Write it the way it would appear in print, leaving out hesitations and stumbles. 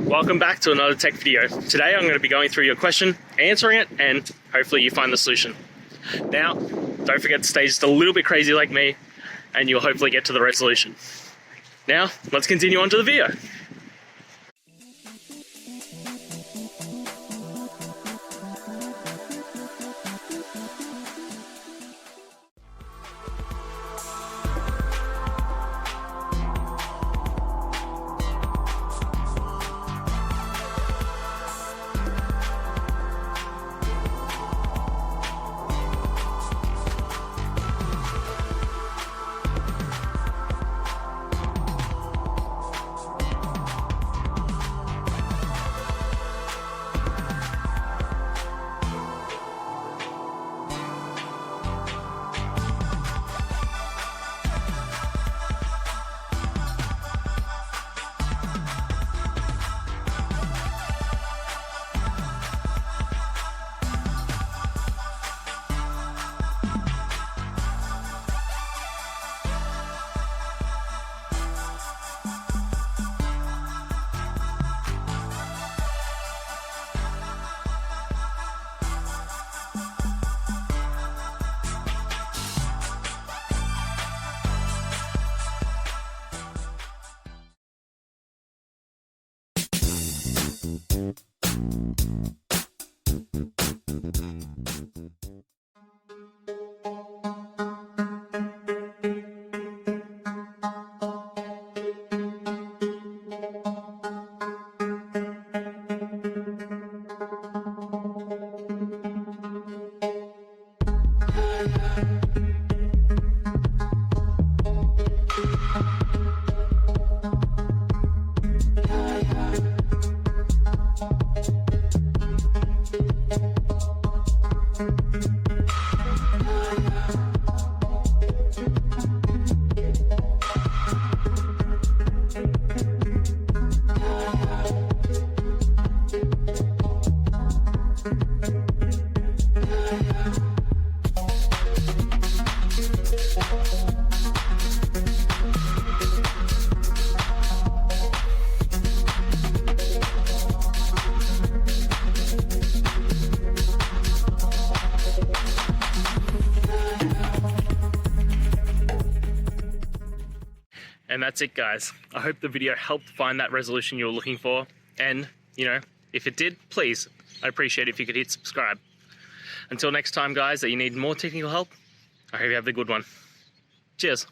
Welcome back to another tech video. Today I'm going to be going through your question, answering it, and hopefully you find the solution. Now, don't forget to stay just a little bit crazy like me, and you'll hopefully get to the resolution. Now, let's continue on to the video. And that's it, guys. I hope the video helped find that resolution you were looking for. And, if it did, please, I'd appreciate it if you could hit subscribe. Until next time, guys, that you need more technical help, I hope you have a good one. Cheers.